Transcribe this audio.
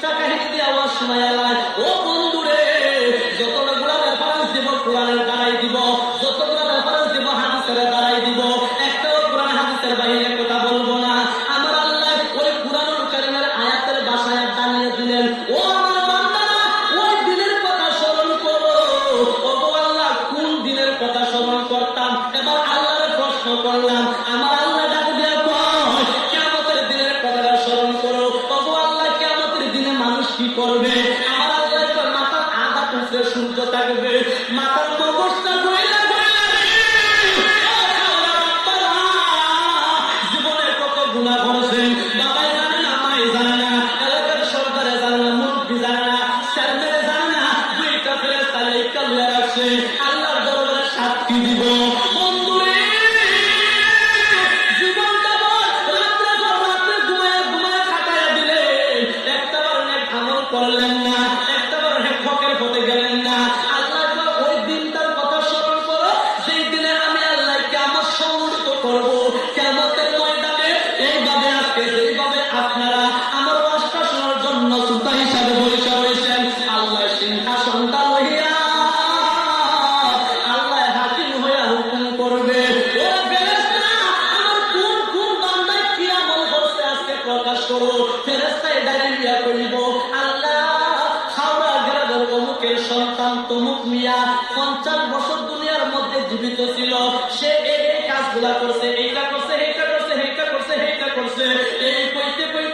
কিচ্ছা কাহিনী দিয়ে আওয়াজ শোনায় আল্লাহ। ও বন্ধুরে, যতগুলা রেফারেন্স দিব কোরআনের দ্বারাই দিব, যতগুলা রেফারেন্স দিব হাদিসের দ্বারাই দিব, একটাও কোরআন হাদিসের বাইরে কথা বলবো না। আমার আল্লাহ ওই কোরআনুল কারীমের আয়াতের ভাষায় জানিয়ে দিলেন, ও আমার বান্দারা, ওই দিনের কথা স্মরণ করো। ও আল্লাহ, কোন দিনের কথা স্মরণ করতাম? এবার আল্লাহর প্রশ্ন করলাম। আমার আল্লাহ ডাক দিয়া কয়, কিয়ামতের দিনের কথাটা স্মরণ করো। ও আল্লাহ, কিয়ামতের দিনে মানুষ কি করবে? আমার আল্লাহ কয়, মাথার আধা টুকরে সূর্য থাকবে, মাথার মগজটা গইলা গইলা জীবনে কত গুনাহ করেছেন, বাবাই জানে না, মাই জানে না, এলাকার সরকারে জানে না, মুরব্বি জানে না, চেয়ারম্যানে জানে না, দুইটা ফেরেশতা লেখা লইয়া রাখছে, আল্লাহর দরবারে সাক্ষী দিব। বন্ধুরে, জীবনটা বড় রাত্রে ঘুমায় ঘুমায় কাটাইয়া দিলে, একটাবার নেক আমল করলেন না, একটাবার হকের পথে গেলেন না। আল্লাহ ওই দিনটার কথা স্মরণ করো, সেই দিনে আমি আল্লাহ কিয়ামত সংগঠিত করব। কিয়ামতের ময়দানে এইভাবে আজকে যেইভাবে আপনারা আমার ওয়াজটা শোনার জন্য শ্রোতা হিসাবে বসে রয়েছেন, আল্লাহ সিংহাসনটা লইয়া আল্লাহ হাকিম হইয়া হুকুম করবে, ও ফেরেশতা, আমার কোন কোন বান্দায় কি আমল করছে আজকে প্রকাশ করো। ফেরেশতায় ডাকিয়া কইব, আল্লাহ, হাওড়া গ্রামের অমুকের সন্তান তমুক মিয়া 50 বছর দুনিয়ার মধ্যে জীবিত ছিল, সে এই কাজগুলা করছে, এইটা করছে, এইটা করছে, এইটা করছে, এইটা করছে, এই কইতে কইতে